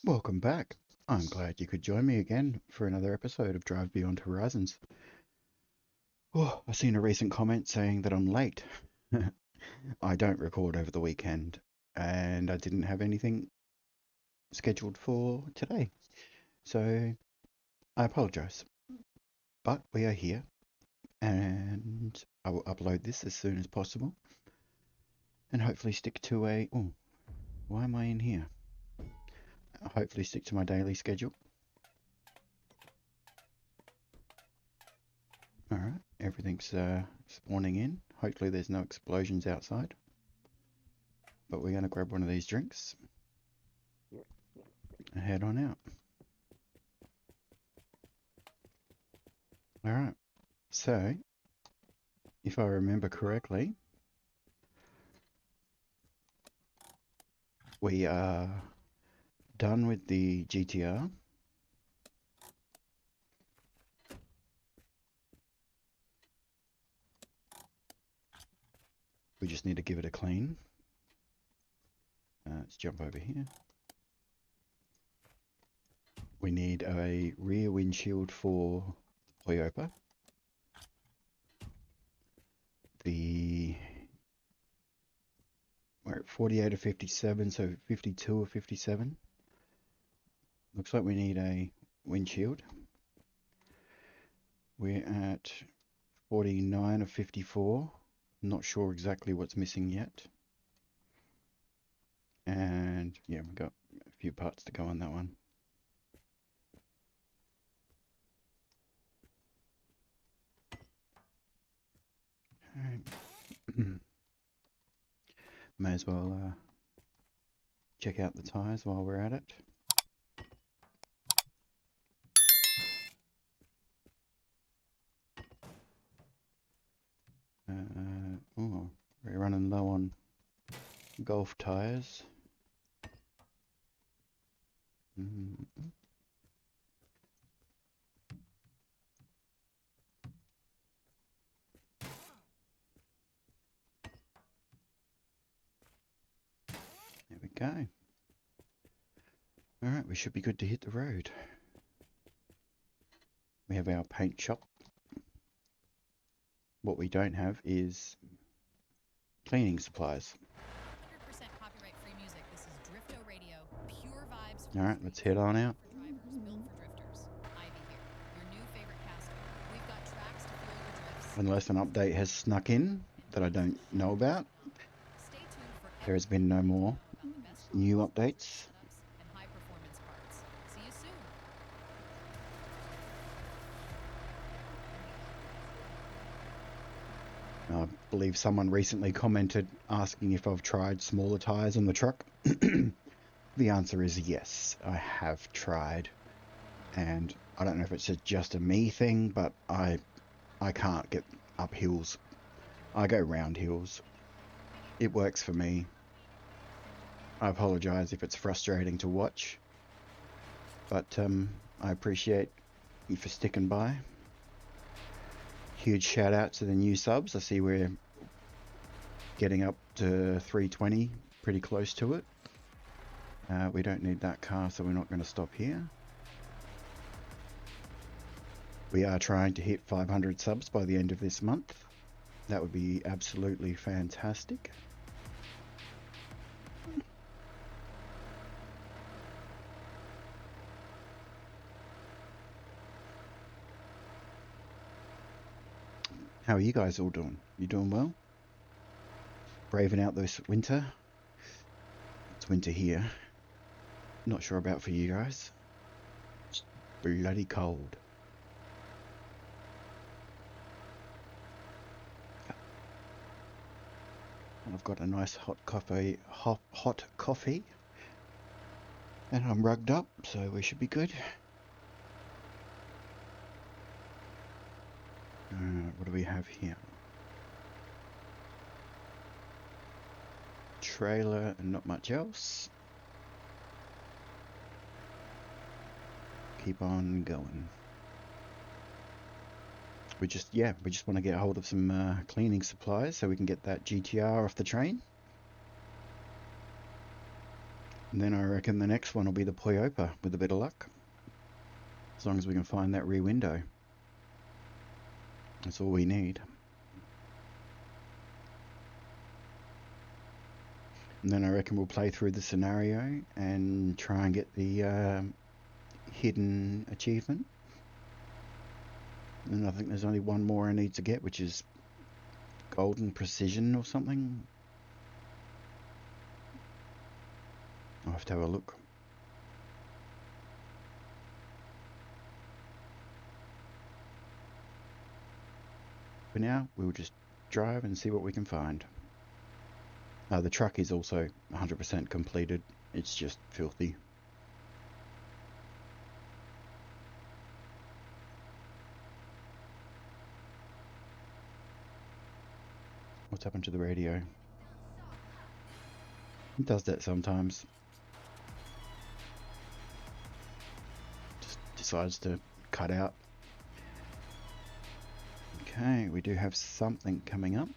Welcome back. I'm glad you could join me again for another episode of Drive Beyond Horizons. Oh, I've seen a recent comment saying that I'm late. I don't record over the weekend, and I didn't have anything scheduled for today, so I apologize. But we are here, and I will upload this as soon as possible, and hopefully stick to a... Oh, why am I in here? Hopefully stick to my daily schedule. Alright, everything's spawning in. Hopefully there's no explosions outside. But we're going to grab one of these drinks and head on out. Alright, so if I remember correctly, we are done with the GTR. We just need to give it a clean. Let's jump over here. We need a rear windshield for Poyopa. We're at 48 or 57, so 52 or 57. Looks like we need a windshield. We're at 49 or 54. Not sure exactly what's missing yet. And yeah, we've got a few parts to go on that one. May as well check out the tyres while we're at it. Oh, we're running low on Golf tyres. There we go. Alright, we should be good to hit the road. We have our paint shop. What we don't have is cleaning supplies. 100% copyright-free music. This is Drifto Radio. Pure vibes. Alright, let's head on out. For drivers, built for drifters. Ivy here. Your new favorite caster. We've got tracks to fuel your drifts. Unless an update has snuck in that I don't know about. Stay tuned for There has been no more new updates. and high-performance parts. See you soon. I believe someone recently commented asking if I've tried smaller tyres on the truck. The answer is yes, I have tried. And I don't know if it's just a me thing, but I can't get up hills. I go round hills. It works for me. I apologise if it's frustrating to watch. But I appreciate you for sticking by. Huge shout out to the new subs. I see we're getting up to 320, pretty close to it. We don't need that car, so we're not going to stop here. We are trying to hit 500 subs by the end of this month. That would be absolutely fantastic. How are you guys all doing? You doing well? Braving out this winter? It's winter here. Not sure about for you guys. It's bloody cold. I've got a nice hot coffee, and I'm rugged up, so we should be good. What do we have here? Trailer and not much else. Keep on going. We just want to get a hold of some cleaning supplies so we can get that GTR off the train. And then I reckon the next one will be the Poyopa with a bit of luck. As long as we can find that rear window. That's all we need. And then I reckon we'll play through the scenario and try and get the hidden achievement. And I think there's only one more I need to get, which is Golden Precision or something. I'll have to have a look. For now, we'll just drive and see what we can find. The truck is also 100% completed. It's just filthy. What's happened to the radio? It does that sometimes. Just decides to cut out. Okay, we do have something coming up.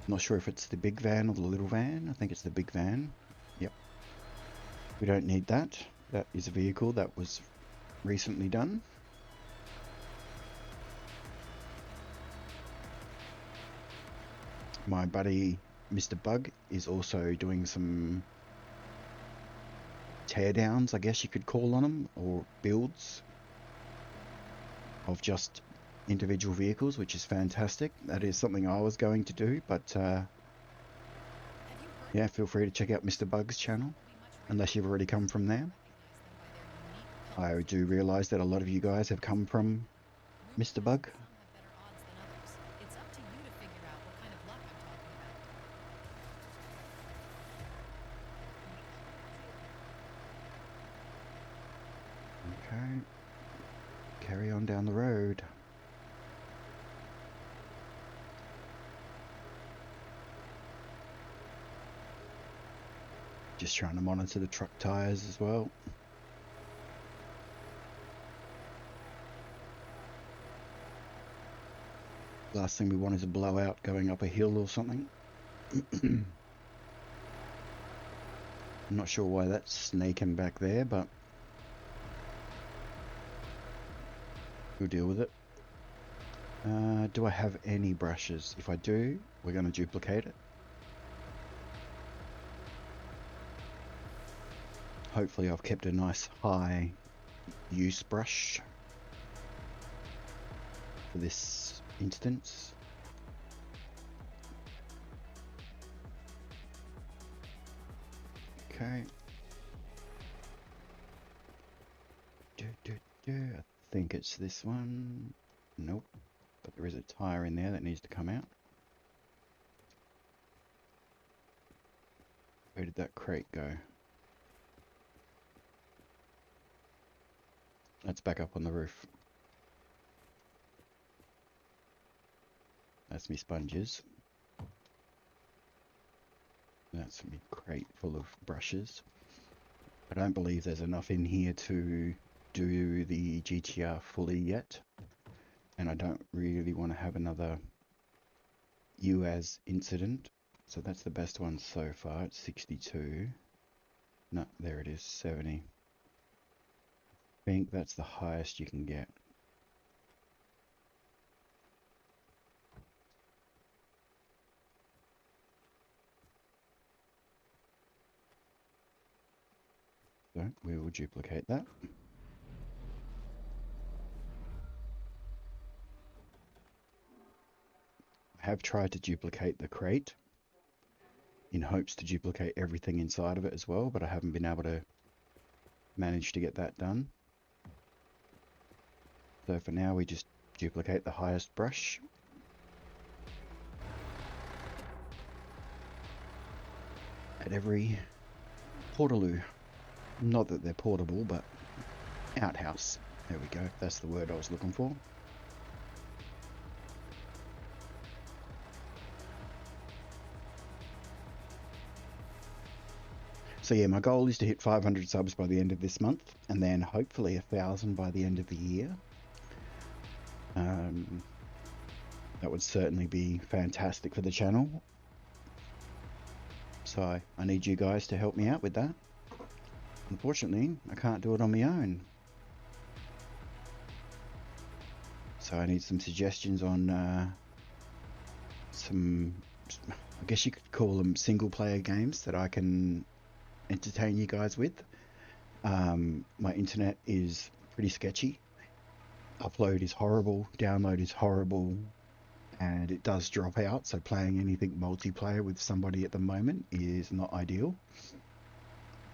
Not sure if it's the big van or the little van. I think it's the big van. Yep. We don't need that. That is a vehicle that was recently done. My buddy Mr. Bug is also doing some teardowns, I guess you could call on them, or builds of just individual vehicles, which is fantastic. That is something I was going to do, but yeah, feel free to check out Mr. Bug's channel, unless you've already come from there. I do realise that a lot of you guys have come from Mr. Bug. Okay, carry on down the road. Just trying to monitor the truck tyres as well. Last thing we want is a blowout going up a hill or something. I'm not sure why that's snaking back there, but we'll deal with it. Do I have any brushes? If I do, we're going to duplicate it. Hopefully I've kept a nice high use brush for this instance. Okay. I think it's this one. Nope. But there is a tire in there that needs to come out. Where did that crate go? That's back up on the roof. That's me sponges. That's me crate full of brushes. I don't believe there's enough in here to do the GTR fully yet. And I don't really want to have another UAS incident. So that's the best one so far. It's 62. No, there it is, 70. I think that's the highest you can get. So we will duplicate that. I have tried to duplicate the crate in hopes to duplicate everything inside of it as well, but I haven't been able to manage to get that done. So for now we just duplicate the highest brush. At every portaloo. Not that they're portable, but outhouse. There we go, that's the word I was looking for. So yeah, my goal is to hit 500 subs by the end of this month, and then hopefully 1,000 by the end of the year. That would certainly be fantastic for the channel. So I need you guys to help me out with that. Unfortunately, I can't do it on my own. So I need some suggestions on some, I guess you could call them single player games that I can entertain you guys with. My internet is pretty sketchy. Upload is horrible, download is horrible, and it does drop out, so playing anything multiplayer with somebody at the moment is not ideal.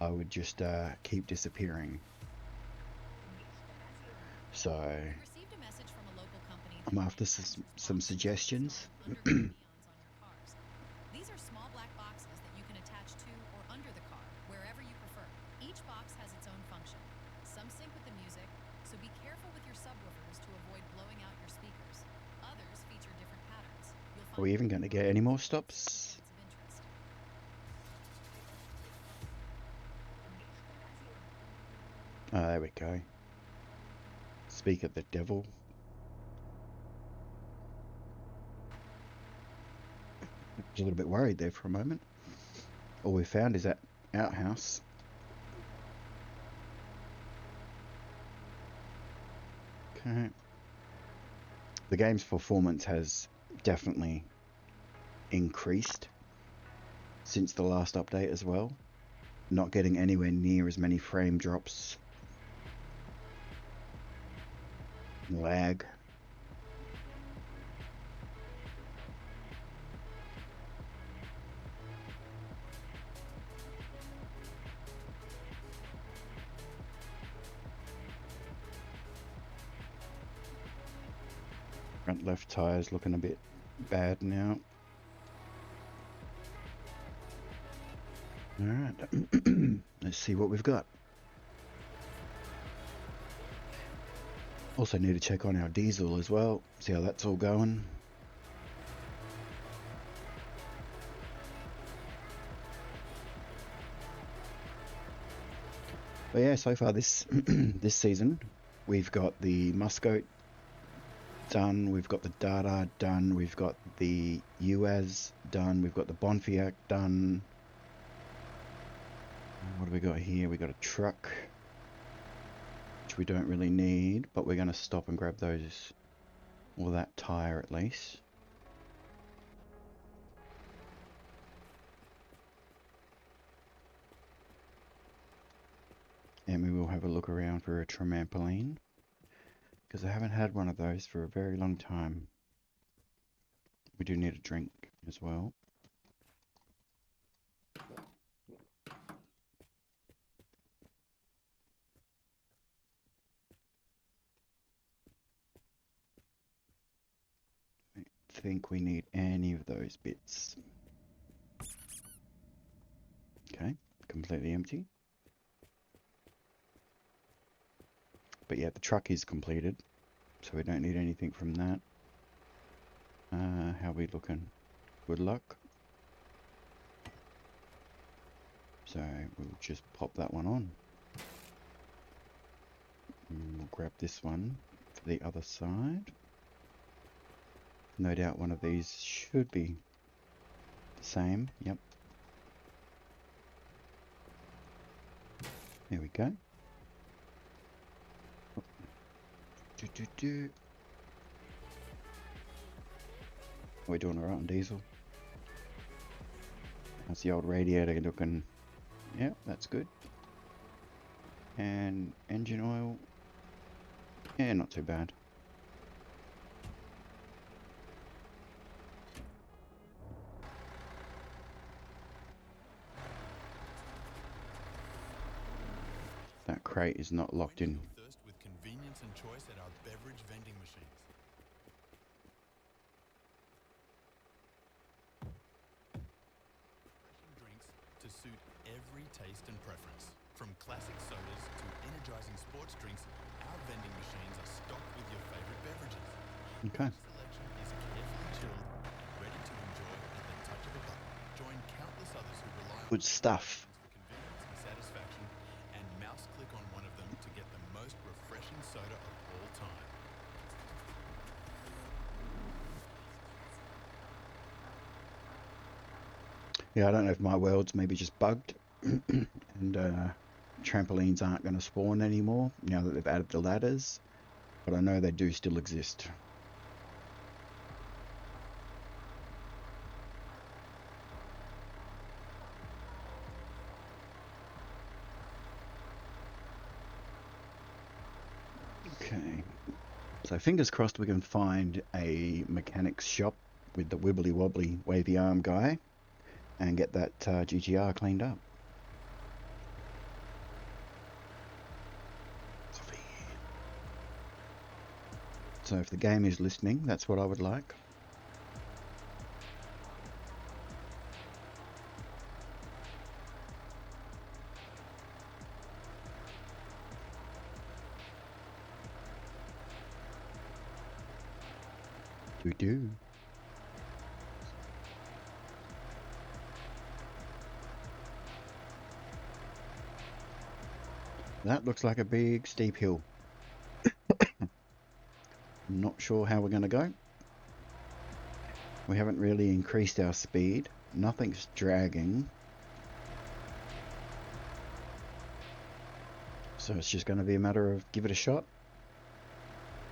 I would just keep disappearing. So Received a message from a local company that I'm after manufactures some boxes suggestions. installed under the neons on your cars. These are small black boxes that you can attach to or under the car, wherever you prefer. Each box has its own function. Some sync with the music, so be careful with your subwoofers to avoid blowing out your speakers. Others feature different patterns. You'll find Are we even going to get any more stops? points of interest. Oh, there we go. Speak of the devil. I was a little bit worried there for a moment. All we found is that outhouse. Okay. The game's performance has definitely increased since the last update as well. Not getting anywhere near as many frame drops. Lag. Front left tire's looking a bit bad now. Alright, let's see what we've got. Also need to check on our diesel as well, see how that's all going. But yeah, so far this this season, we've got the Muscoat done, we've got the Dada done, we've got the UAZ done, we've got the Bonfiac done. What do we got here? We got a truck, which we don't really need, but we're going to stop and grab those, or that tyre at least. And we will have a look around for a trampoline, because I haven't had one of those for a very long time. We do need a drink as well. I think we need any of those bits. Okay, completely empty. But yeah, the truck is completed, so we don't need anything from that. How are we looking? Good luck. So we'll just pop that one on. And we'll grab this one for the other side. No doubt one of these should be the same. Yep. There we go. We're doing alright on diesel. That's the old radiator looking. Yep, that's good. And engine oil. Yeah, not too bad. That crate is not locked in. Thirst with convenience and choice at our beverage vending machines. Refreshing drinks to suit every taste and preference. From classic sodas to energizing sports drinks, our vending machines are stocked with your favorite beverages. Okay. Each selection is carefully chilled and ready to enjoy at the touch of a button. Join countless others who rely on Good stuff. for convenience and satisfaction, and mouse click on one of them to get the most refreshing soda of all time. Yeah, I don't know if my world's maybe just bugged and trampolines aren't going to spawn anymore now that they've added the ladders, but I know they do still exist. Okay, so fingers crossed we can find a mechanic's shop with the wibbly wobbly wavy arm guy and get that GTR cleaned up. Coffee. So if the game is listening, that's what I would like. Do. That looks like a big steep hill. I'm not sure how we're going to go. We haven't really increased our speed. Nothing's dragging. So it's just going to be a matter of give it a shot.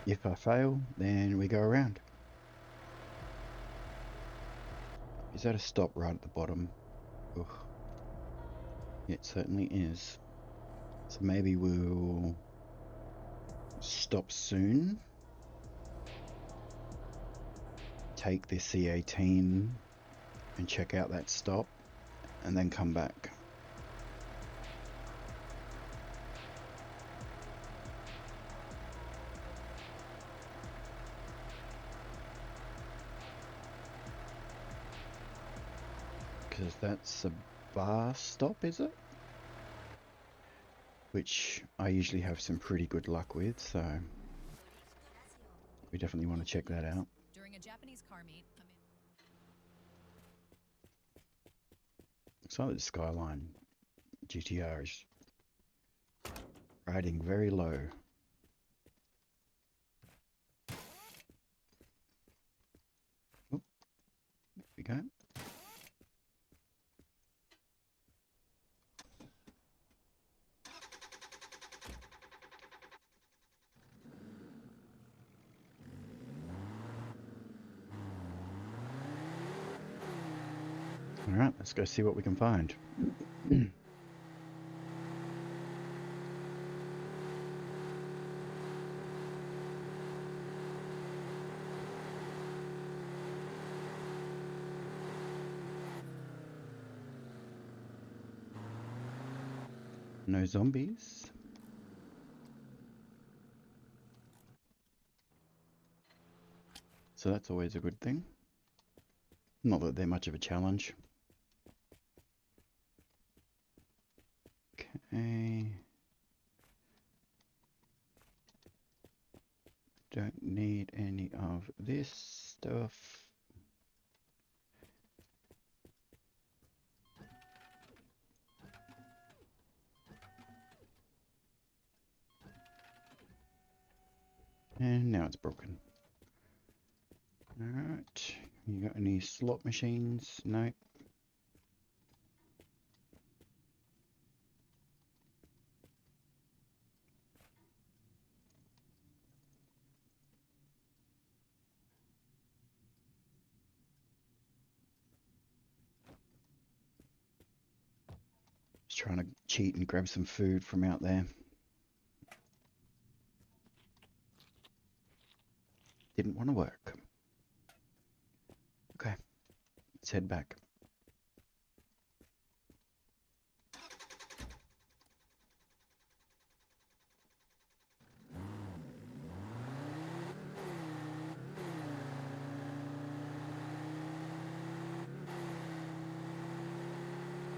If I fail, then we go around. Is that a stop right at the bottom? Ugh. It certainly is. So maybe we'll stop soon. Take the C18 and check out that stop and then come back. Because that's a bar stop, is it? Which I usually have some pretty good luck with, so we definitely want to check that out. During a Japanese car meet, Looks like the Skyline GTR is riding very low. Oop, there we go. Alright, let's go see what we can find. No zombies. So that's always a good thing. Not that they're much of a challenge. Okay. Don't need any of this stuff. And now it's broken. Alright. You got any slot machines? No. Just trying to cheat and grab some food from out there. Didn't want to work. Okay. Let's head back.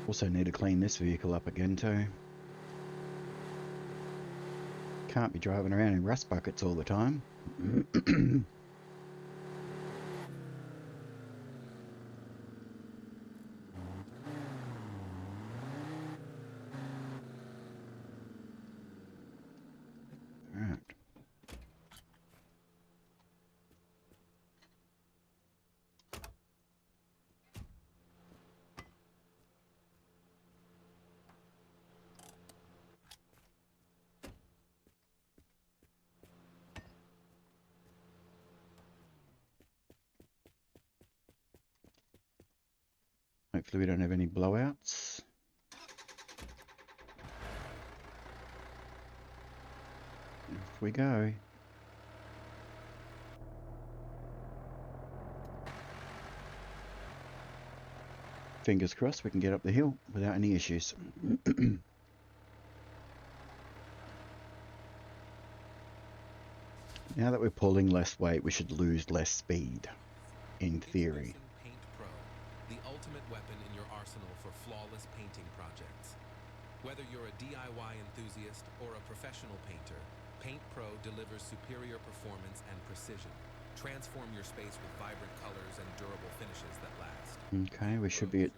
Also need to clean this vehicle up again too. Can't be driving around in rust buckets all the time. Alright. Hopefully we don't have any blowouts. Off we go. Fingers crossed we can get up the hill without any issues. Now that we're pulling less weight, we should lose less speed, in theory. Paint Pro, the ultimate weapon in your arsenal for flawless painting projects. Whether you're a DIY enthusiast or a professional painter, Paint Pro delivers superior performance and precision. Transform your space with vibrant colors and durable finishes that last. Okay, we should be at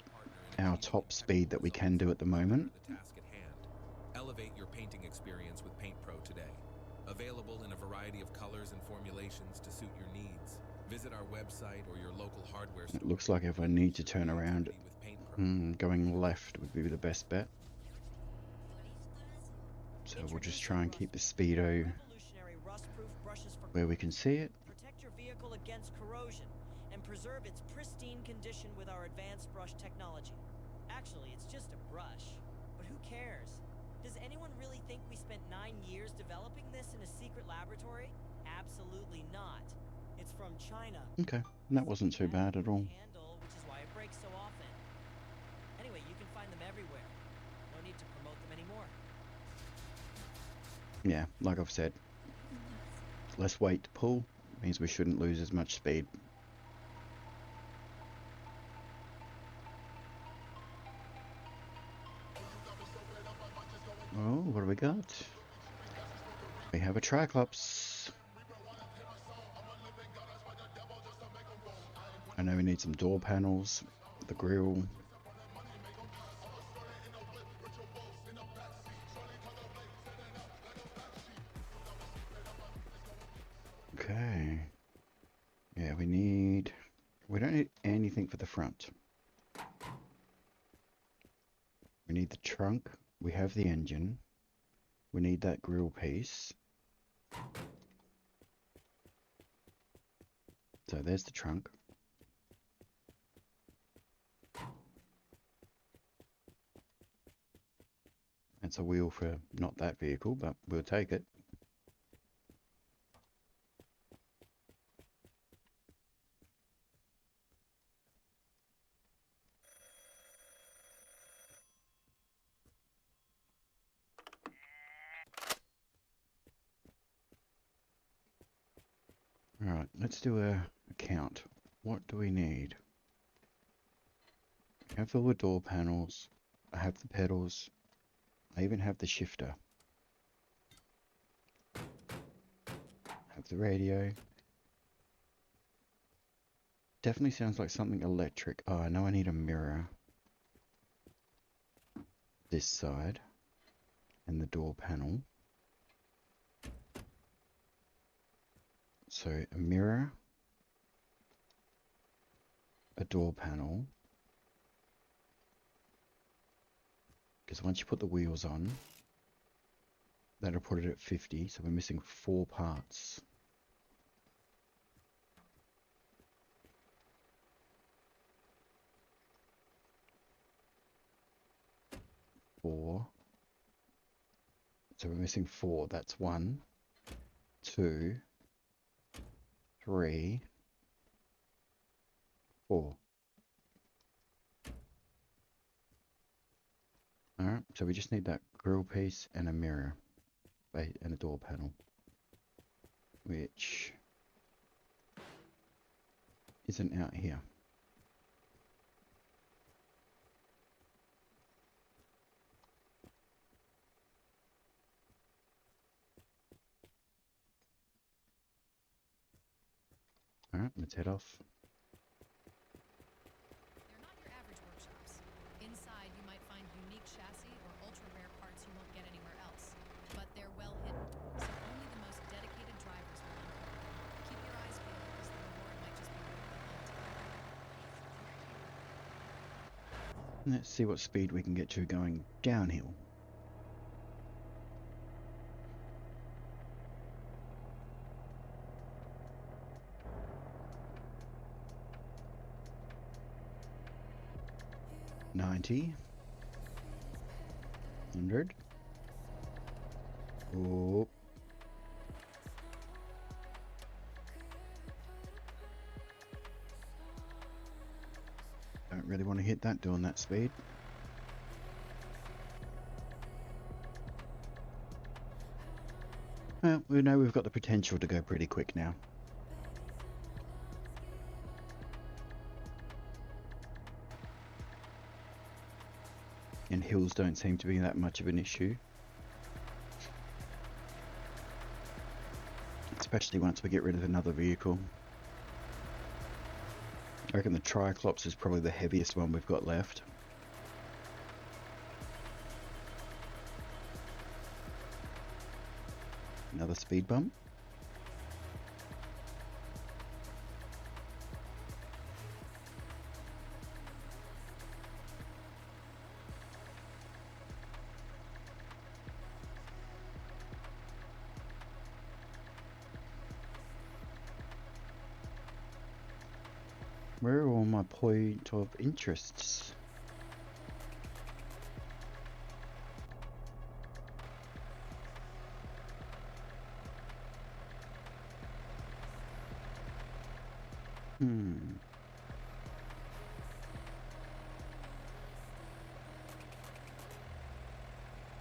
our top speed that we can do at the moment. The task at hand. Elevate your painting experience with Paint Pro today. Available in a variety of colors and formulations to suit your needs. Visit our website or your local hardware store. It looks like if I need to turn around, going left would be the best bet. So we'll just try and keep the speedo where we can see it. Protect your vehicle against corrosion and preserve its pristine condition with our advanced brush technology. Actually, it's just a brush, but who cares? Does anyone really think we spent 9 years developing this in a secret laboratory? Absolutely not. It's from China. Okay, that wasn't too bad at all. Handle, which is why it breaks so often. Anyway, you can find them everywhere. No need to promote them anymore. Yeah, like I've said, less weight to pull means we shouldn't lose as much speed. Oh, what do we got? We have a Triclops. I know we need some door panels, the grille. Okay. Yeah, we don't need anything for the front. We need the trunk. We have the engine. We need that grille piece. So there's the trunk. That's a wheel for not that vehicle, but we'll take it. Alright, let's do a count. What do we need? I have all the door panels. I have the pedals. I even have the shifter. I have the radio. Definitely sounds like something electric. Oh, I know I need a mirror. This side. And the door panel. So a mirror, a door panel, because once you put the wheels on, that'll put it at 50, so we're missing 4 parts. Four. So we're missing 4. That's 1, 2, 3, 4. Alright, so we just need that grille piece and a mirror and a door panel, which isn't out here. Alright, let's head off. They're not your average workshops. Inside, you might find unique chassis or ultra-rare parts you won't get anywhere else. But they're well hidden, so only the most dedicated drivers will uncover them. Keep your eyes peeled, because the reward might just be worth the hunt. Let's see what speed we can get to going downhill. 90. 100. Oh. Don't really want to hit that doing that speed. Well, we know we've got the potential to go pretty quick now. And hills don't seem to be that much of an issue. Especially once we get rid of another vehicle. I reckon the Triclops is probably the heaviest one we've got left. Another speed bump. Where are all my point of interests?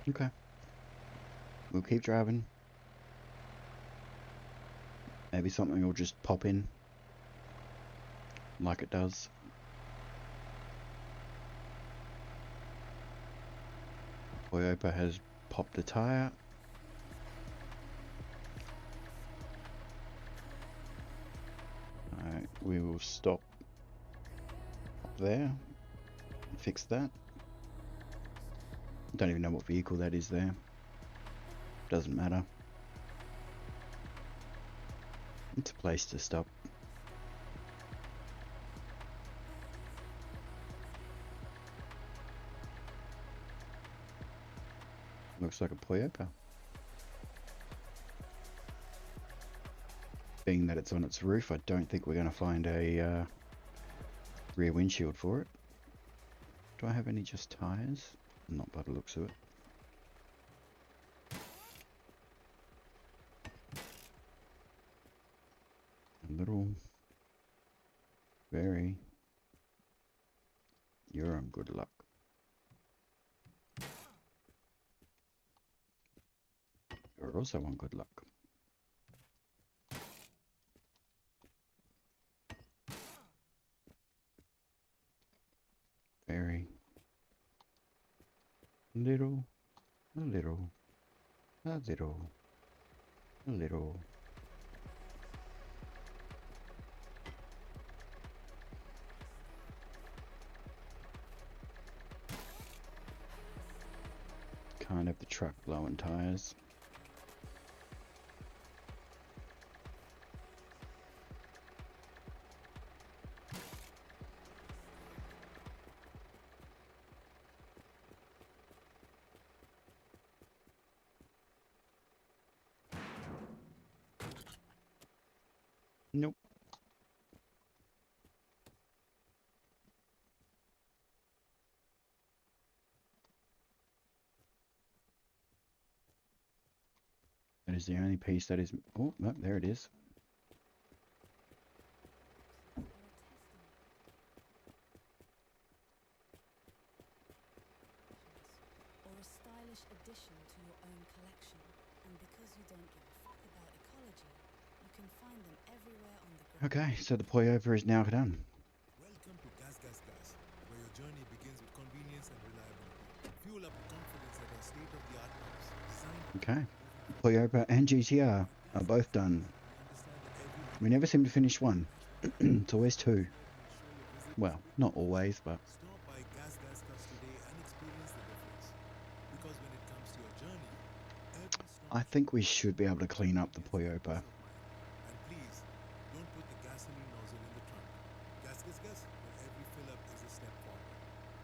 Okay. We'll keep driving. Maybe something will just pop in. Like it does. Poyopa has popped a tire. Alright, we will stop up there and fix that. Don't even know what vehicle that is there. Doesn't matter. It's a place to stop. Looks like a Poyopa. Being that it's on its roof, I don't think we're going to find a rear windshield for it. Do I have any just tires? Not by the looks of it. A little... very... You're on good luck. You're also on good luck. Very... little... a little... a little... a little... Can't have the truck blowing tires. Nope. That is the only piece that is... oh, no, there it is. Or a stylish addition to your own collection. And because you don't give a fuck about ecology, you can find them everywhere on the ground. Okay, so the Poyopa is now done. Welcome to Gas, where your journey begins with convenience and reliability. Fuel up with confidence at our state-of-the-art pumps, designed Okay. Poyopa and GTR are both done. We never seem to finish one. It's always two. Well, not always, but... Stop by Gas today and experience the difference. Because when it comes to your journey, every stop I think we should be able to clean up the Poyopa. and please, don't put the gasoline nozzle in the trunk. Gas, where every fill-up is a step forward.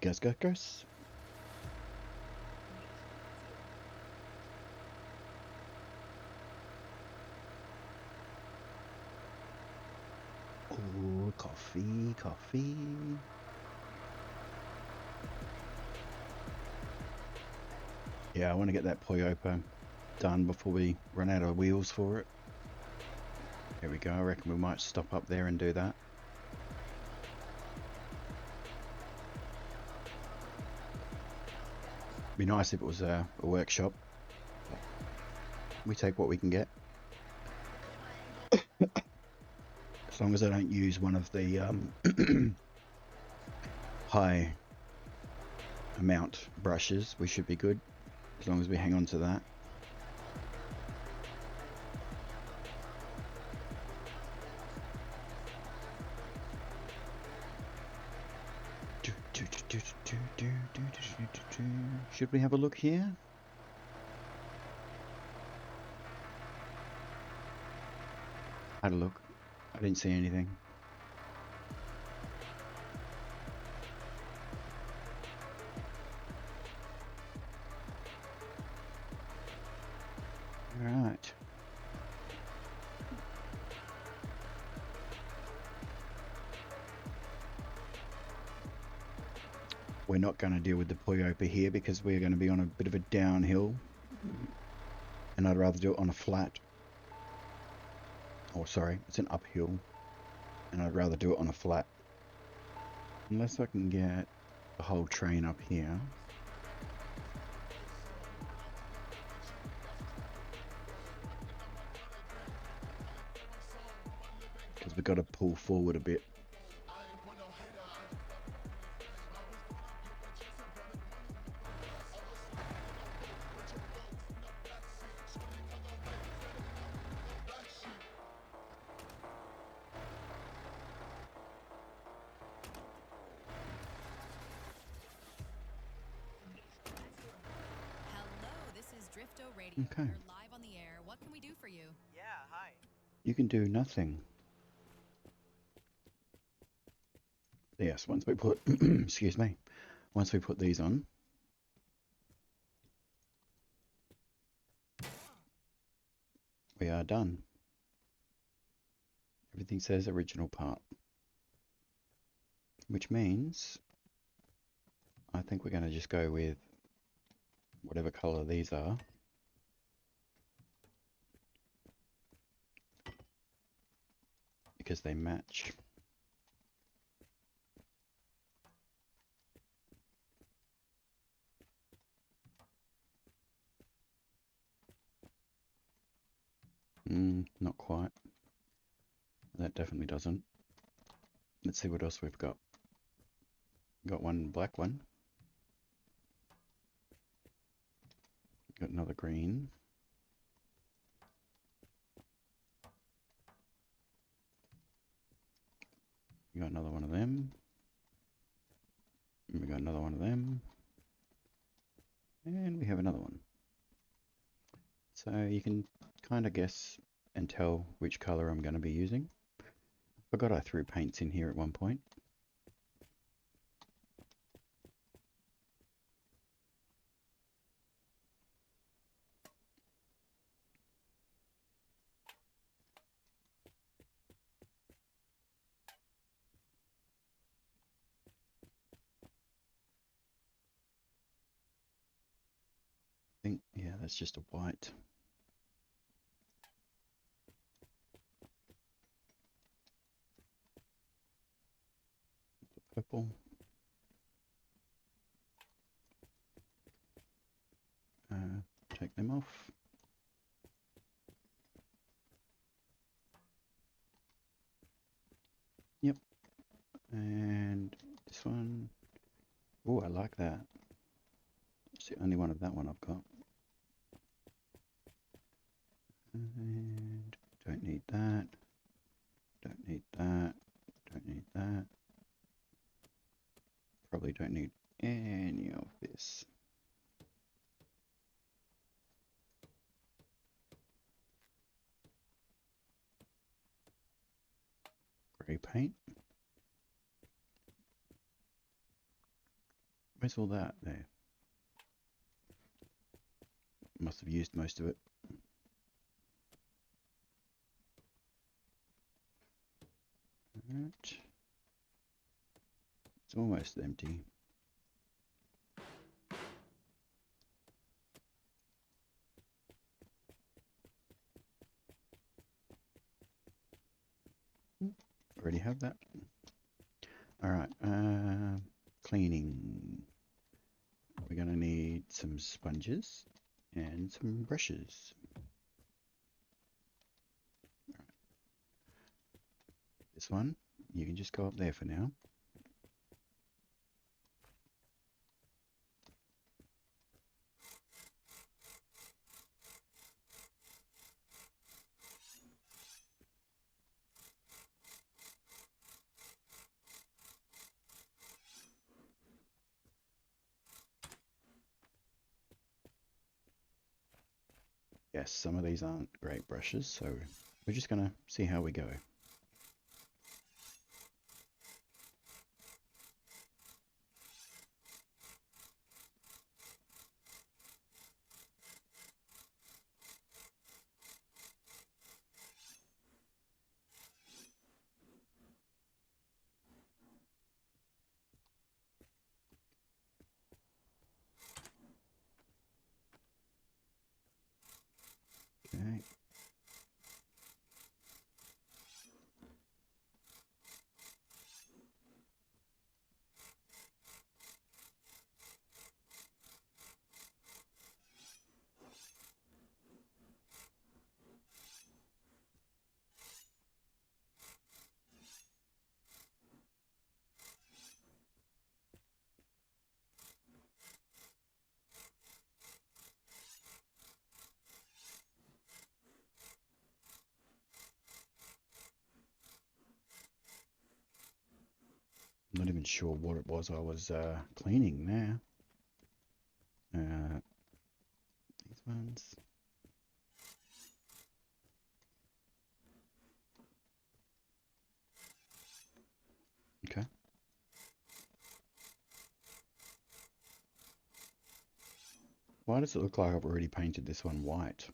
Gus, gus, gus. Oh, coffee, coffee. Yeah, I want to get that Poyopa done before we run out of wheels for it. There we go. I reckon we might stop up there and do that. Be nice if it was a workshop. We take what we can get. As long as I don't use one of the high amount brushes, we should be good. As long as we hang on to that. Should we have a look here? Had a look. I didn't see anything. Right. We're not going to deal with the Poyopa here because we're going to be on a bit of a downhill, and I'd rather do it on a flat. Oh, sorry, it's an uphill, and I'd rather do it on a flat. Unless I can get the whole train up here. Because we've got to pull forward a bit. Okay. You're live on the air. What can we do for you? Yeah, hi. You can do nothing. Yes, once we put, excuse me, once we put these on, we are done. Everything says original part, which means I think we're going to just go with whatever color these are. Because they match. Not quite. That definitely doesn't. Let's see what else we've got. Got one black one. Got another green. We got another one of them. And we got another one of them. And we have another one. So you can kind of guess and tell which color I'm going to be using. I forgot I threw paints in here at one point. I think, yeah, that's just a white. Purple. Take them off. Yep. And this one. Oh, I like that. It's the only one of that one I've got. And don't need that. Don't need that. Don't need that. Probably don't need any of this. Grey paint. Where's all that there? Must have used most of it. Right. It's almost empty. already have that. Alright, cleaning. We're going to need some sponges and some brushes. Right. This one, you can just go up there for now. Yes, some of these aren't great brushes, so we're just going to see how we go. Okay. I'm not even sure what it was I was cleaning now. These ones. Okay. Why does it look like I've already painted this one white?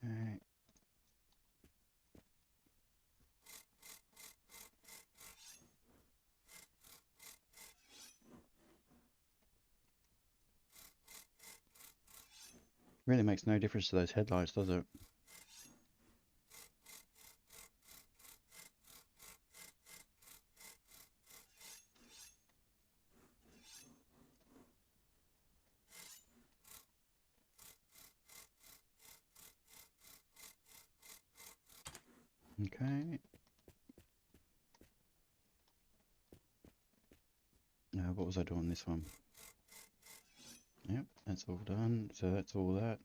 Okay. Really makes no difference to those headlights, does it? Okay. What was I doing this one? Yep, that's all done. So that's all that.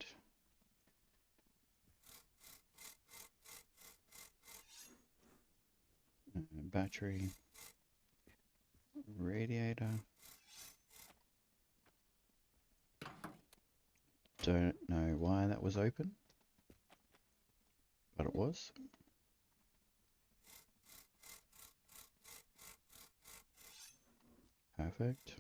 Battery. Radiator. Don't know why that was open, but it was. Perfect.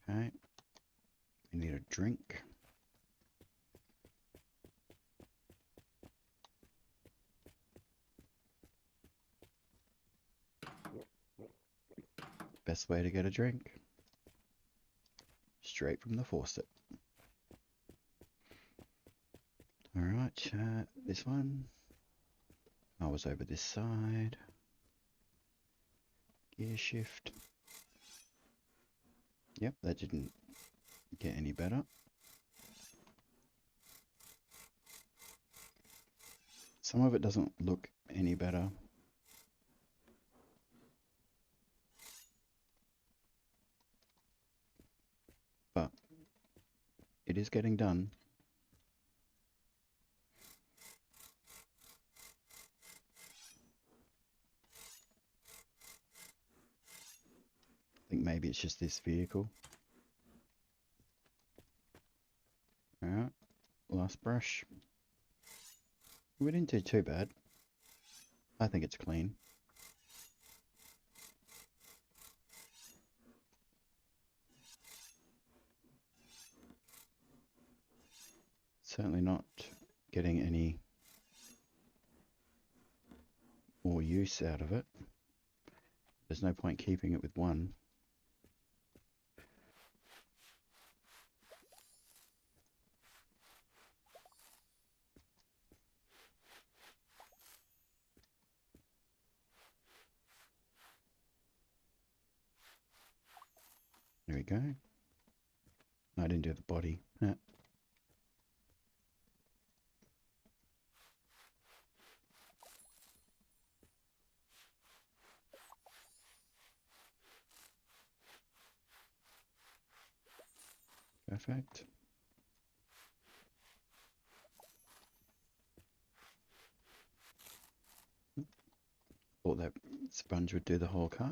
Okay. We need a drink. Best way to get a drink. Straight from the faucet. Alright, this one. I was over this side. Gear shift. Yep, that didn't get any better. Some of it doesn't look any better. But it is getting done. I think maybe it's just this vehicle. Alright, last brush. We didn't do too bad. I think it's clean. Certainly not getting any more use out of it. There's no point keeping it with one. There we go. I didn't do the body. Yeah. Perfect. Thought that sponge would do the whole car.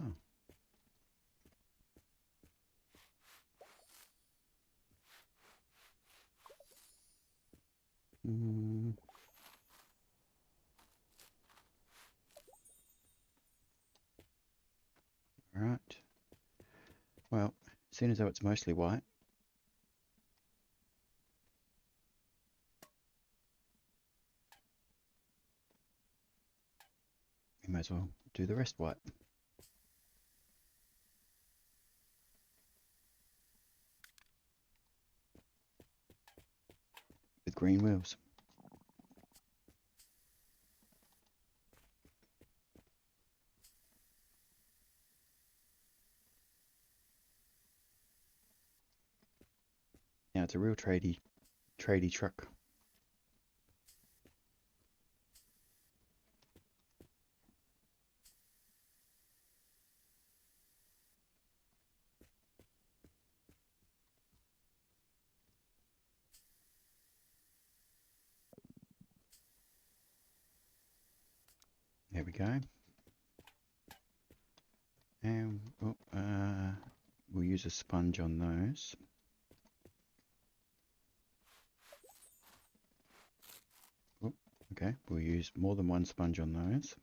Alright. Well, seeing as though it's mostly white, we might as well do the rest white. With green wheels. Now it's a real tradie truck. There we go. And we'll use a sponge on those. Oh, okay, we'll use more than one sponge on those.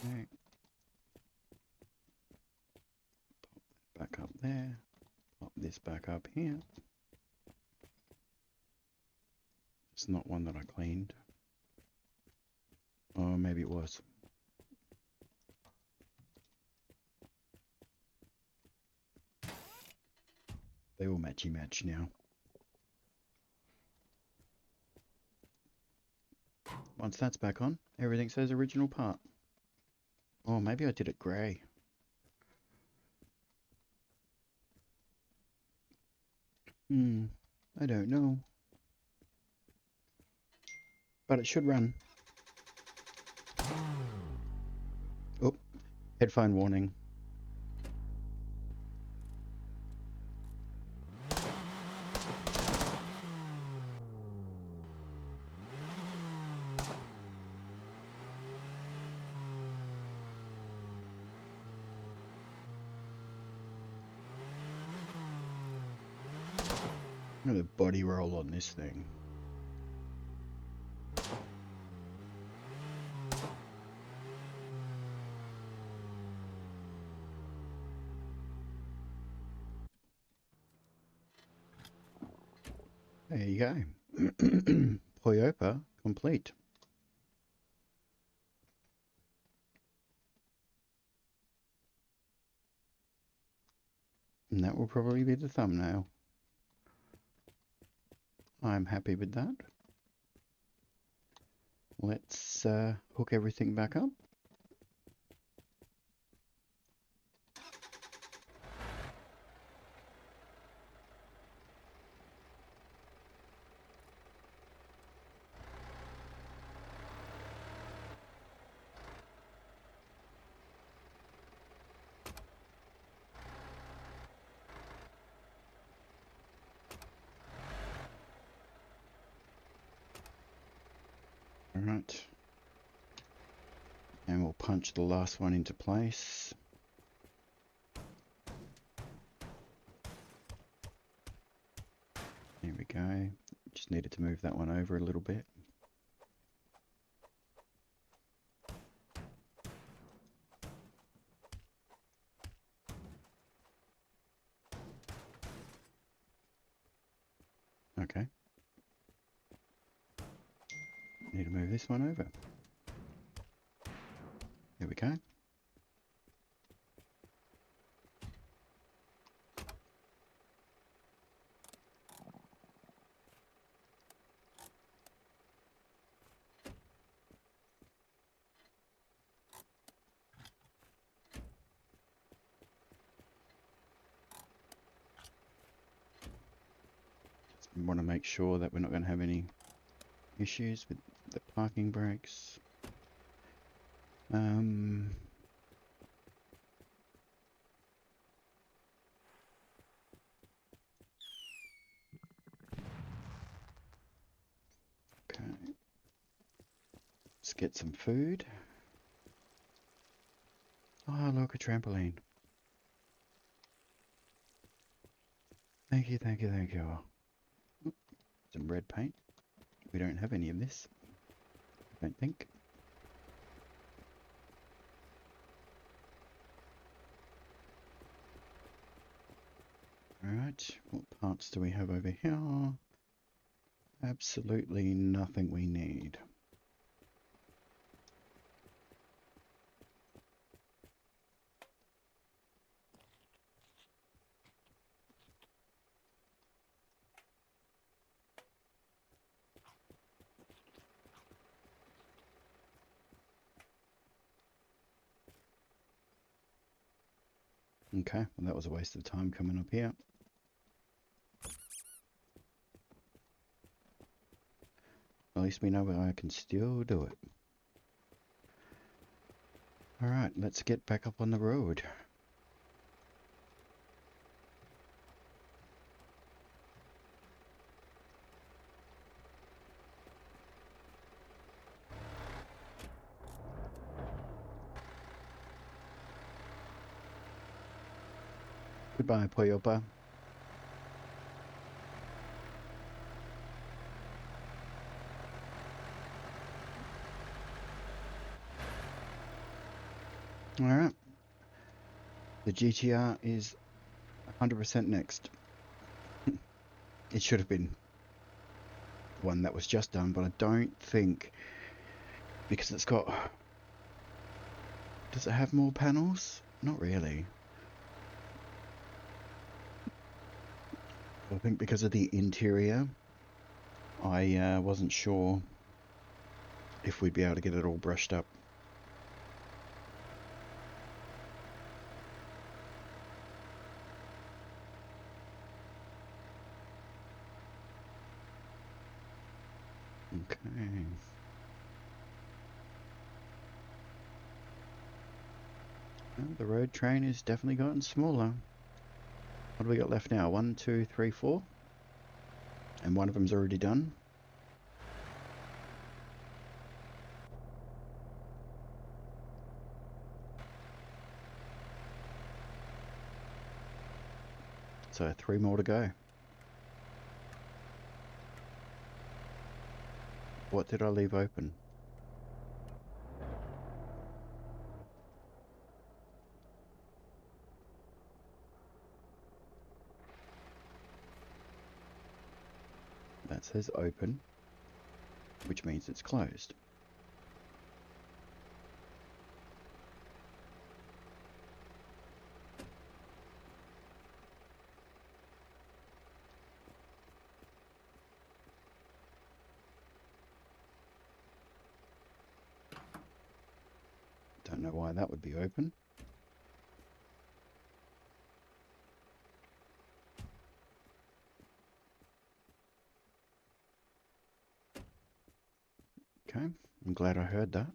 Okay. Pop that back up there. Pop this back up here. It's not one that I cleaned. Oh, maybe it was. They all matchy match now. Once that's back on, everything says original part. Oh, maybe I did it grey. I don't know. But it should run. Oh, headphone warning. Look at the body roll on this thing. There you go. Poyopa complete. And that will probably be the thumbnail. I'm happy with that. Let's hook everything back up. Alright. And we'll punch the last one into place. Just needed to move that one over a little bit. Okay. Need to move this one over. There we go. Just want to make sure that we're not going to have any issues with the parking brakes. Okay. Let's get some food. Oh, look, a trampoline. Thank you, thank you, thank you. Oop, some red paint. We don't have any of this, I don't think. Alright, what parts do we have over here? Absolutely nothing we need. Okay, well that was a waste of time coming up here. At least we know I can still do it. Alright, let's get back up on the road. Goodbye, Poyopa. Alright. The GTR is 100% next. It should have been the one that was just done, but I don't think, because it's got... Does it have more panels? Not really. I think because of the interior, I wasn't sure if we'd be able to get it all brushed up. Okay. Well, the road train has definitely gotten smaller. What do we got left now? 1, 2, 3, 4. And one of them's already done. So 3 more to go. What did I leave open? That says open, which means it's closed. Don't know why that would be open. Okay, I'm glad I heard that.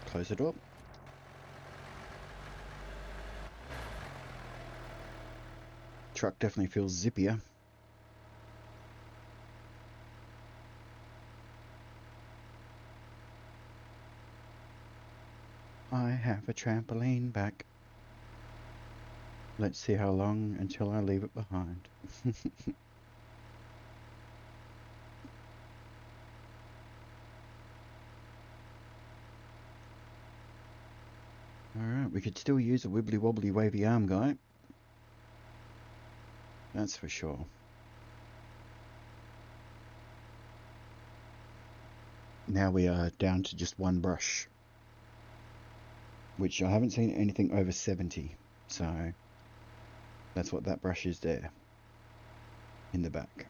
Close the door. Truck definitely feels zippier. Drive a trampoline back. Let's see how long until I leave it behind. Alright, we could still use a wibbly wobbly wavy arm guy. That's for sure. Now we are down to just one brush, which I haven't seen anything over 70, so that's what that brush is there in the back.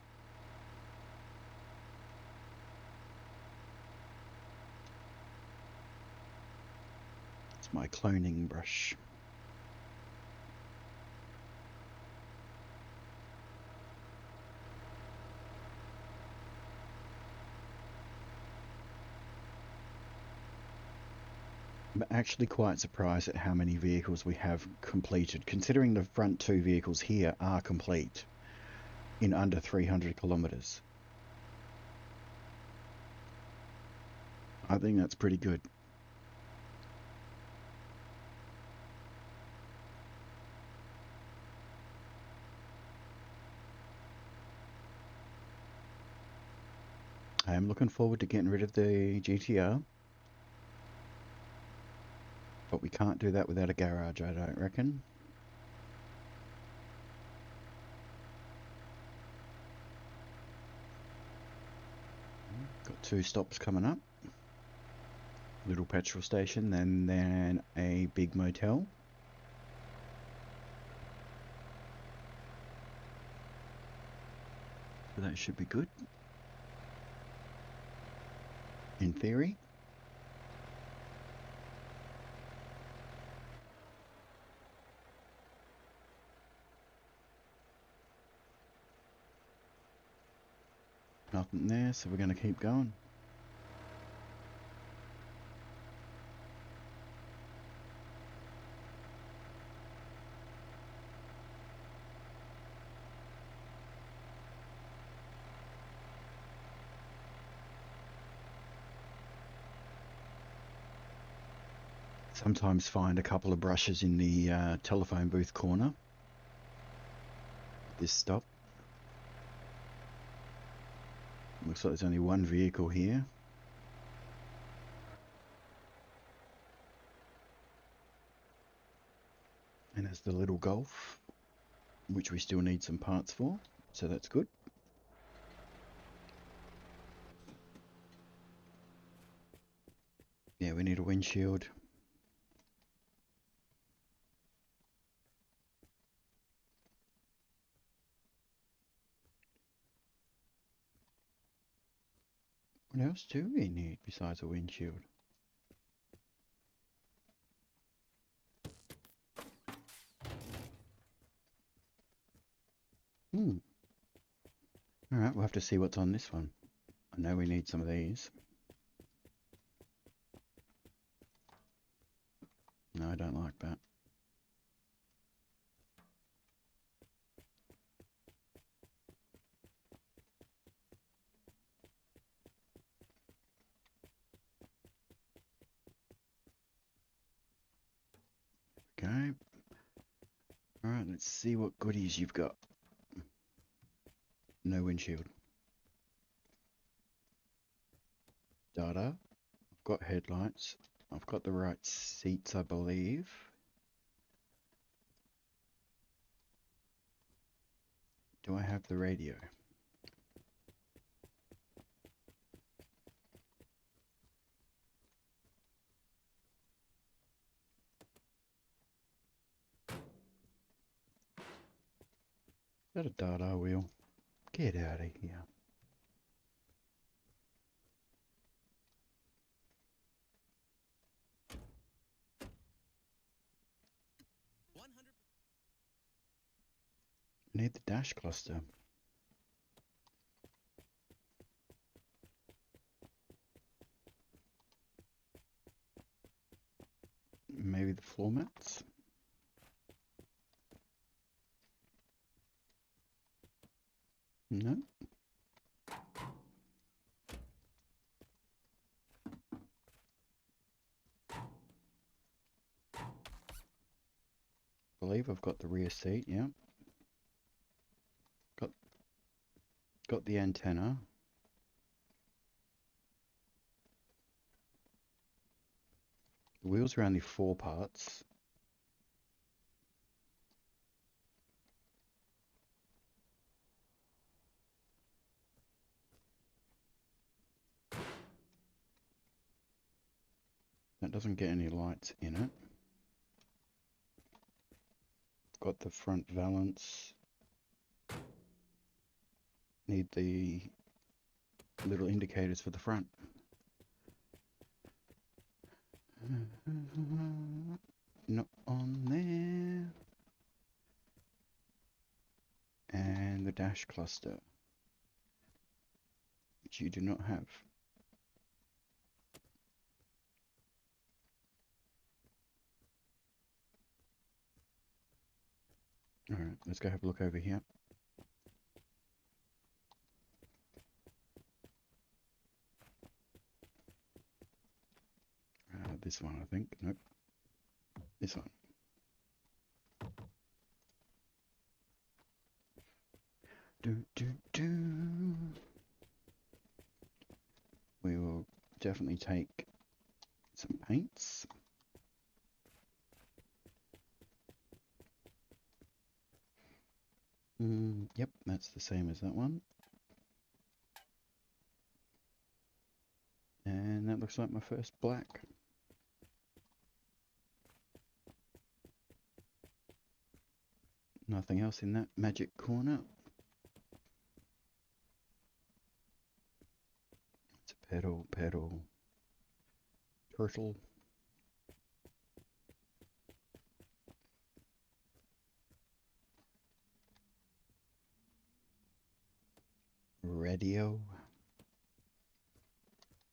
It's my cloning brush. I'm actually quite surprised at how many vehicles we have completed, considering the front two vehicles here are complete in under 300 kilometers. I think that's pretty good. I am looking forward to getting rid of the GTR. But we can't do that without a garage, I don't reckon. Got 2 stops coming up. Little petrol station, and then a big motel. So that should be good. In theory. Nothing there, so we're going to keep going. Sometimes find a couple of brushes in the telephone booth corner. This stop. Looks like there's only one vehicle here. And there's the little Golf, which we still need some parts for, so that's good. Yeah, we need a windshield. What else do we need besides a windshield? Alright, we'll have to see what's on this one. I know we need some of these. No, I don't like that. Okay. Alright, let's see what goodies you've got. No windshield. Data. I've got headlights. I've got the right seats, I believe. Do I have the radio? Is that a dada wheel? Get out of here. I need the dash cluster. Maybe the floor mats? No? believe I've got the rear seat, yeah. Got the antenna. The wheels are only 4 parts. That doesn't get any lights in it. Got the front valance. Need the little indicators for the front. Not on there. And the dash cluster, which you do not have. Alright, let's go have a look over here. This one, I think. Nope. This one. We will definitely take some paints. Yep, that's the same as that one. And that looks like my first black. Nothing else in that magic corner. It's a pedal, turtle. Radio.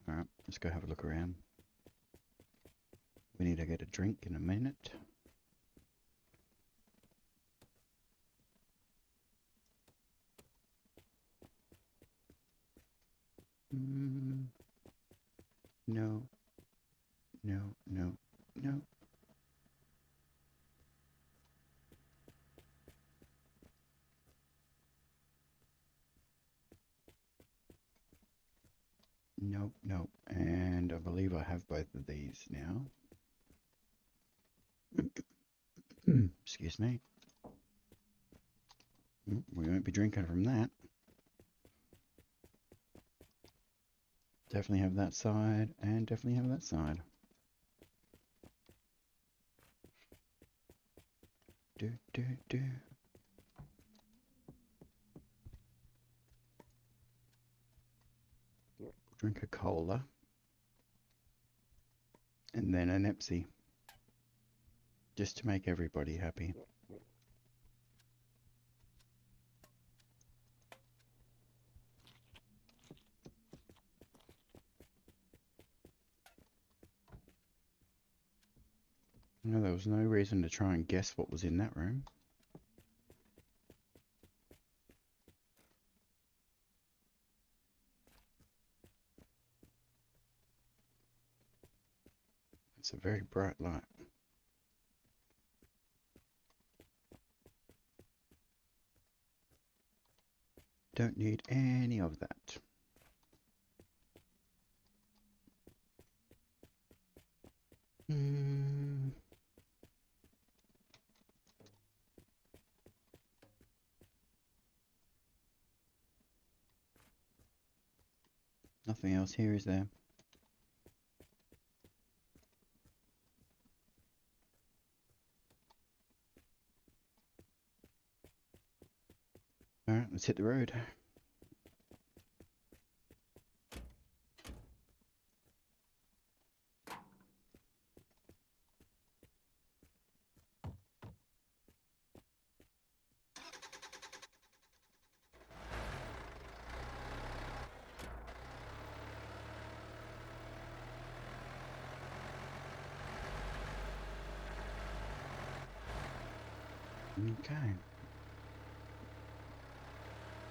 Alright, let's go have a look around. We need to get a drink in a minute. No. No, no, no. Nope, nope. And I believe I have both of these now. Excuse me. We won't be drinking from that. Definitely have that side, and definitely have that side. Drink a cola. And then an Epsi. Just to make everybody happy. No, there was no reason to try and guess what was in that room. It's a very bright light. Don't need any of that. Nothing else here, is there? Alright, let's hit the road. Okay.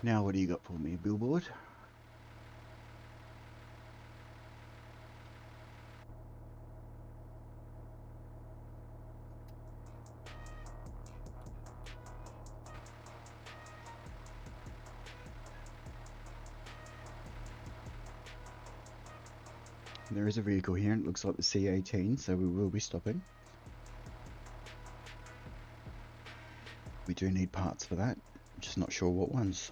Now what do you got for me, billboard? There is a vehicle here, and it looks like the C18, so we will be stopping. We do need parts for that, just not sure what ones.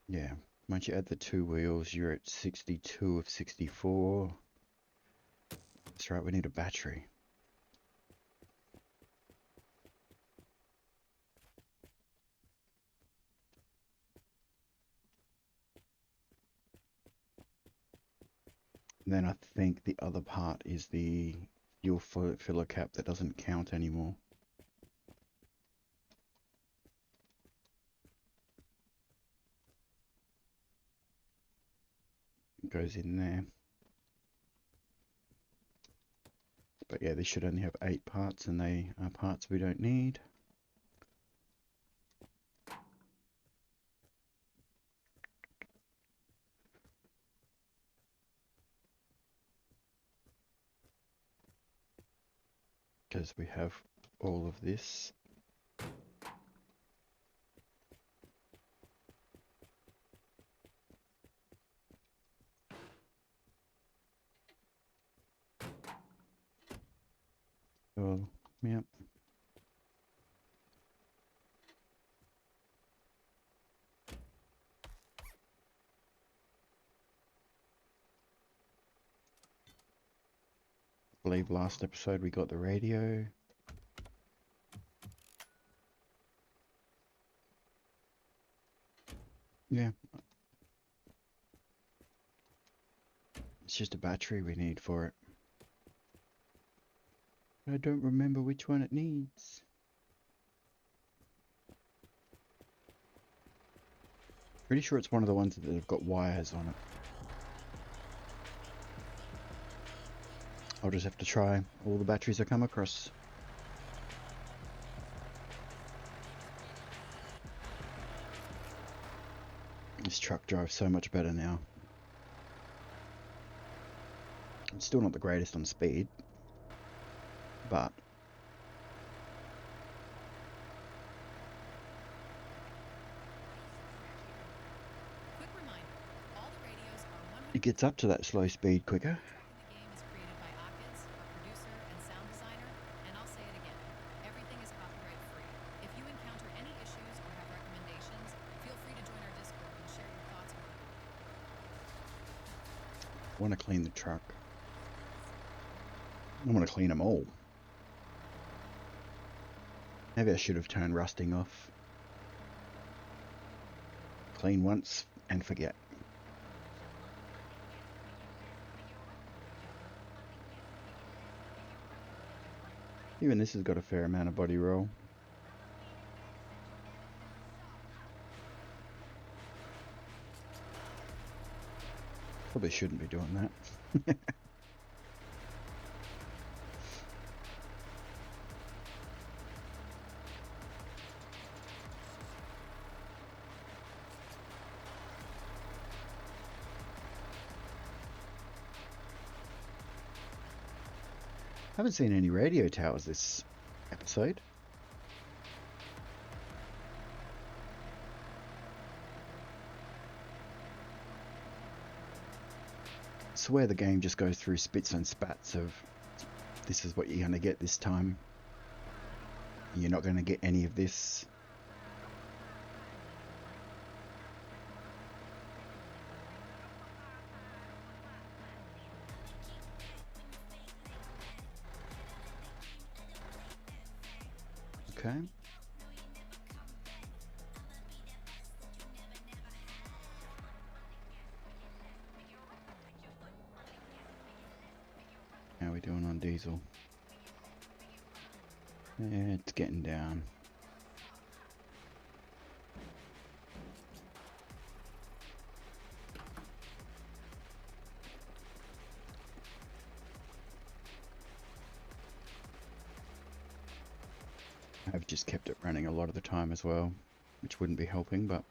Yeah, once you add the 2 wheels, you're at 62 of 64. That's right, we need a battery. And then I think the other part is the fuel filler cap that doesn't count anymore. It goes in there. But yeah, this should only have 8 parts, and they are parts we don't need. Because we have all of this. Oh, yep. I believe last episode we got the radio. Yeah. It's just a battery we need for it. I don't remember which one it needs. Pretty sure it's one of the ones that have got wires on it. I'll just have to try all the batteries I come across. This truck drives so much better now. It's still not the greatest on speed, but Quick reminder, all the radios are 100% it gets up to that slow speed quicker. the game is created by Ockets, our producer and sound designer, and I'll say it again, everything is copyright free. If you encounter any issues or have recommendations, feel free to join our Discord and share your thoughts with us. I want to clean the truck. I want to clean them all. Maybe I should have turned rusting off. Clean once and forget. Even this has got a fair amount of body roll. Probably shouldn't be doing that. Haven't seen any radio towers this episode. I swear the game just goes through spits and spats of this is what you're going to get this time. You're not going to get any of this. Okay. How are we doing on diesel? Yeah, it's getting down. I've just kept it running a lot of the time as well, which wouldn't be helping, but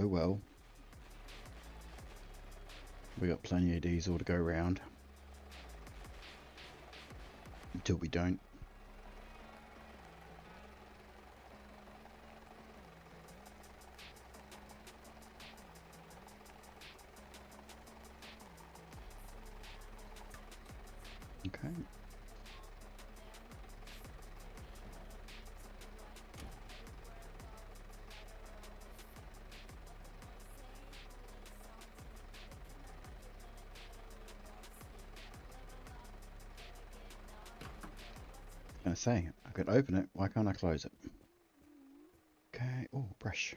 Oh well. We got plenty of diesel to go round. Until we don't. Okay. I say, I could open it, why can't I close it? Okay, oh, brush.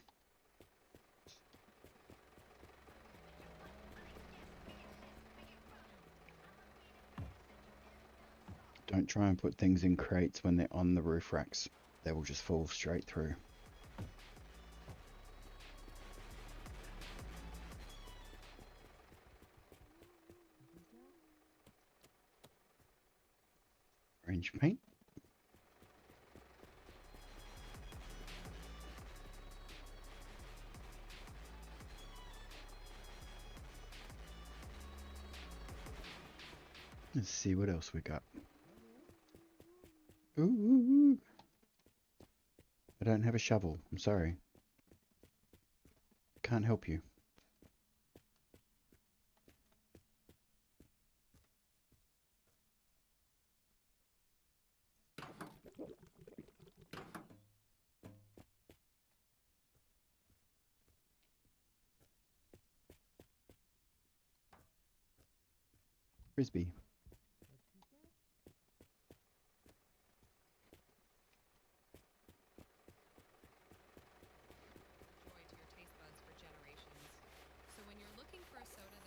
Don't try and put things in crates when they're on the roof racks. They will just fall straight through. Orange paint. Let's see what else we got. Ooh. I don't have a shovel. I'm sorry. Can't help you. Frisbee.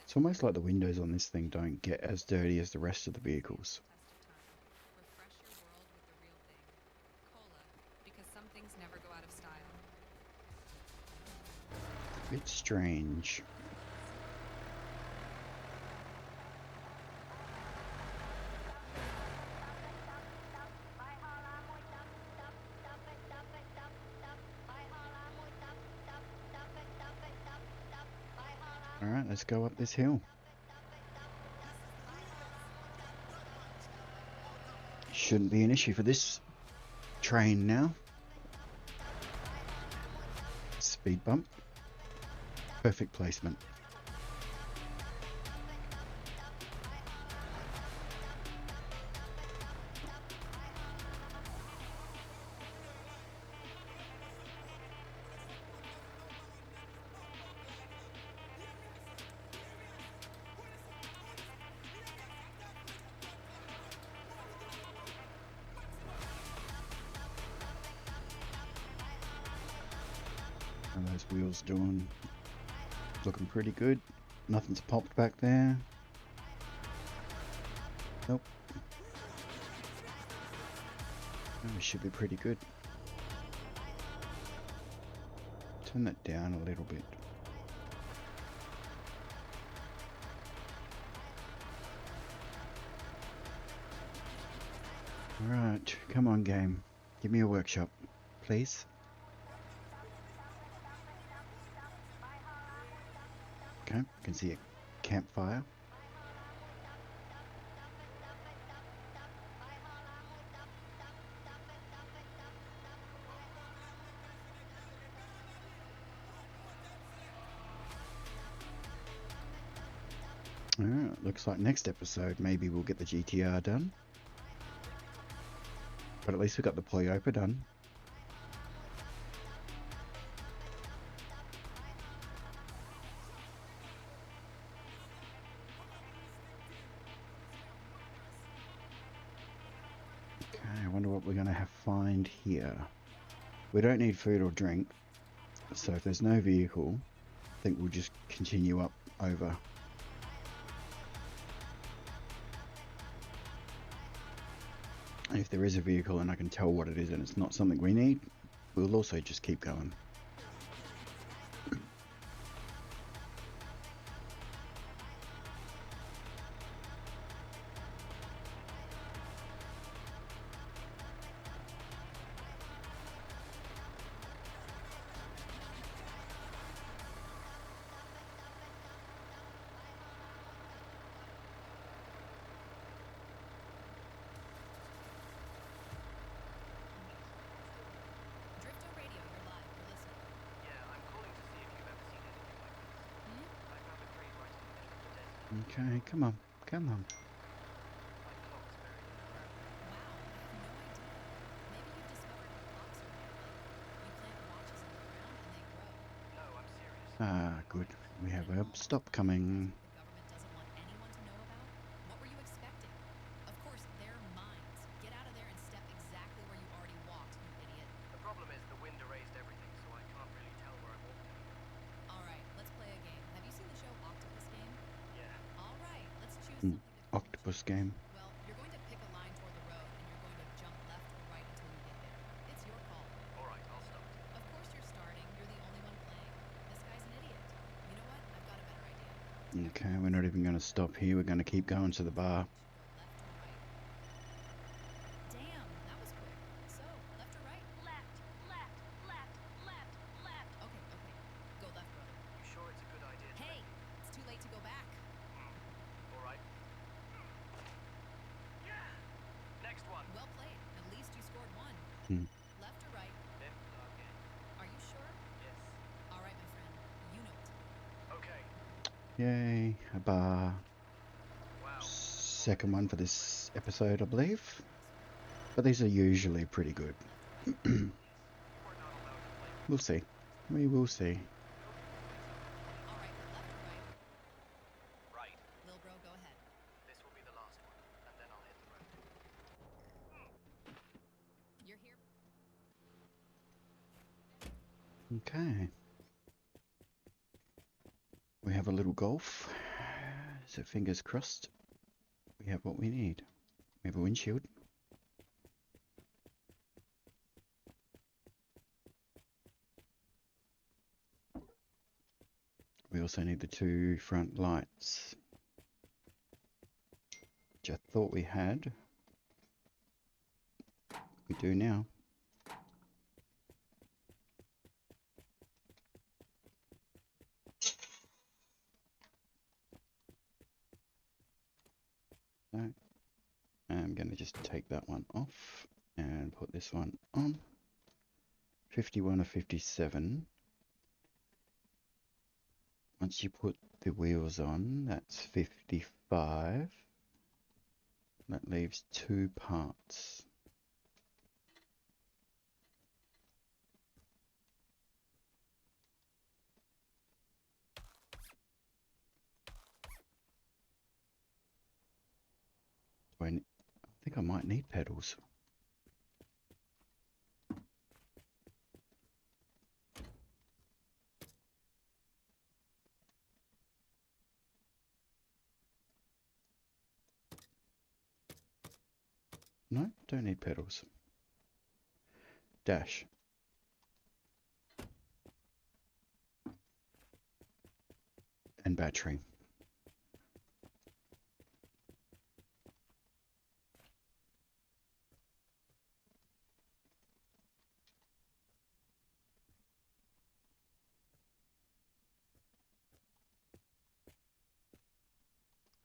It's almost like the windows on this thing don't get as dirty as the rest of the vehicles. A bit strange. Alright, let's go up this hill. Shouldn't be an issue for this train now. Speed bump. Perfect placement. And those wheels doing, looking pretty good. Nothing's popped back there. Nope. Oh, we should be pretty good. Turn that down a little bit. Alright, come on game. Give me a workshop, please. Okay, I can see a campfire. Alright, looks like next episode maybe we'll get the GTR done. But at least we got the Poyopa done. Okay, I wonder what we're going to have find here. We don't need food or drink, so if there's no vehicle, I think we'll just continue up over. And if there is a vehicle and I can tell what it is and it's not something we need, we'll also just keep going. Okay, come on, come on. My clock's buried in the ground. Wow, I have no idea. Maybe you've discovered what clocks are made of. You plant watches in the ground and they grow. No, I'm serious. Ah, They're good. mines. We have And a all those stop mines coming. the government doesn't want anyone to know about? What were you expecting? Of course, they're mines. Get out of there and step exactly where you already walked, you idiot. The problem is the wind erased everything, so I can't really tell where I walked anymore. All right, let's play a game. Have you seen the show Octopus Game? Yeah. All right, let's choose Hmm, something to fill the octopus challenge. game. Well, you're going to pick a line toward the road, and you're going to jump left or right until you get there. It's your call. All right, I'll start. Of course you're starting. You're the only one playing. This guy's an idiot. You know what? I've got a better idea. Okay, we're not even going to stop here. We're going to keep going to the bar. Go left or right. Damn, that was quick. So, left or right? Left, left, left, left, left. Okay, okay. Go left, brother. You sure it's a good idea to Hey, it's too late to go back. All right. Yeah! Next one. Well played. At least you scored one. Hmm. Left or right? Left again. Are you sure? Yes. All right, my friend. You know it. Okay. Yay, a bar. Wow. Second one for this episode, I believe. But these are usually pretty good. We're not allowed to play. We'll see. We will see. All right, left or right? Right. Lil bro, go ahead. This will be the last one, and then I'll hit the road. You're here. Okay. We have a little golf. So fingers crossed. We have what we need. We have a windshield. We also need the two front lights, which I thought we had. We do now. So I'm going to just take that one off and put this one on. 51 or 57. Once you put the wheels on, that's 55. That leaves two parts. I think I might need pedals. No, don't need pedals. Dash. And battery.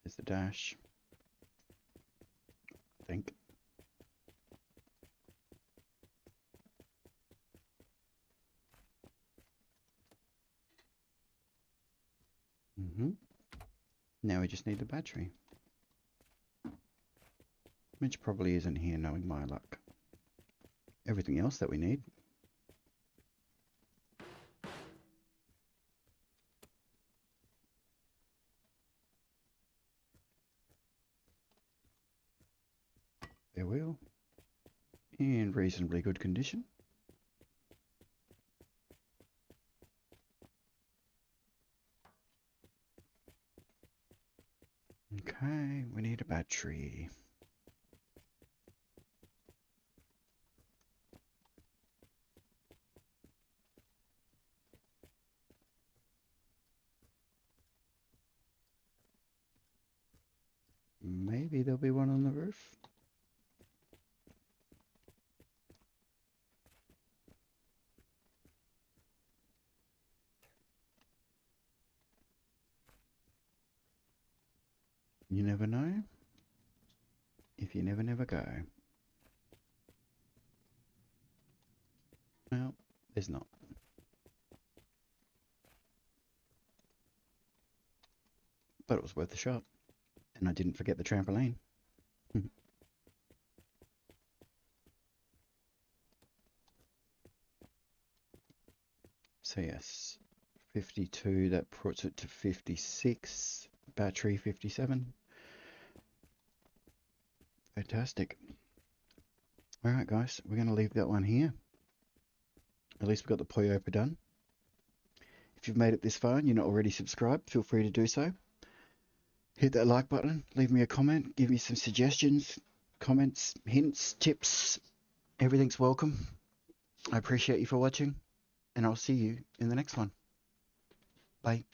There's the dash. I think. Now we just need the battery. Which probably isn't here, knowing my luck. Everything else that we need. There we are. In reasonably good condition. Okay, we need a battery. Maybe there'll be one on the roof. You never know. If you never, never go. Well, there's not. but it was worth a shot. And I didn't forget the trampoline. So yes, 52, that puts it to 56, battery 57. Fantastic. Alright guys, we're going to leave that one here. At least we've got the Poyopa done. If you've made it this far and you're not already subscribed, feel free to do so. Hit that like button, leave me a comment, give me some suggestions, comments, hints, tips. Everything's welcome. I appreciate you for watching, and I'll see you in the next one. Bye.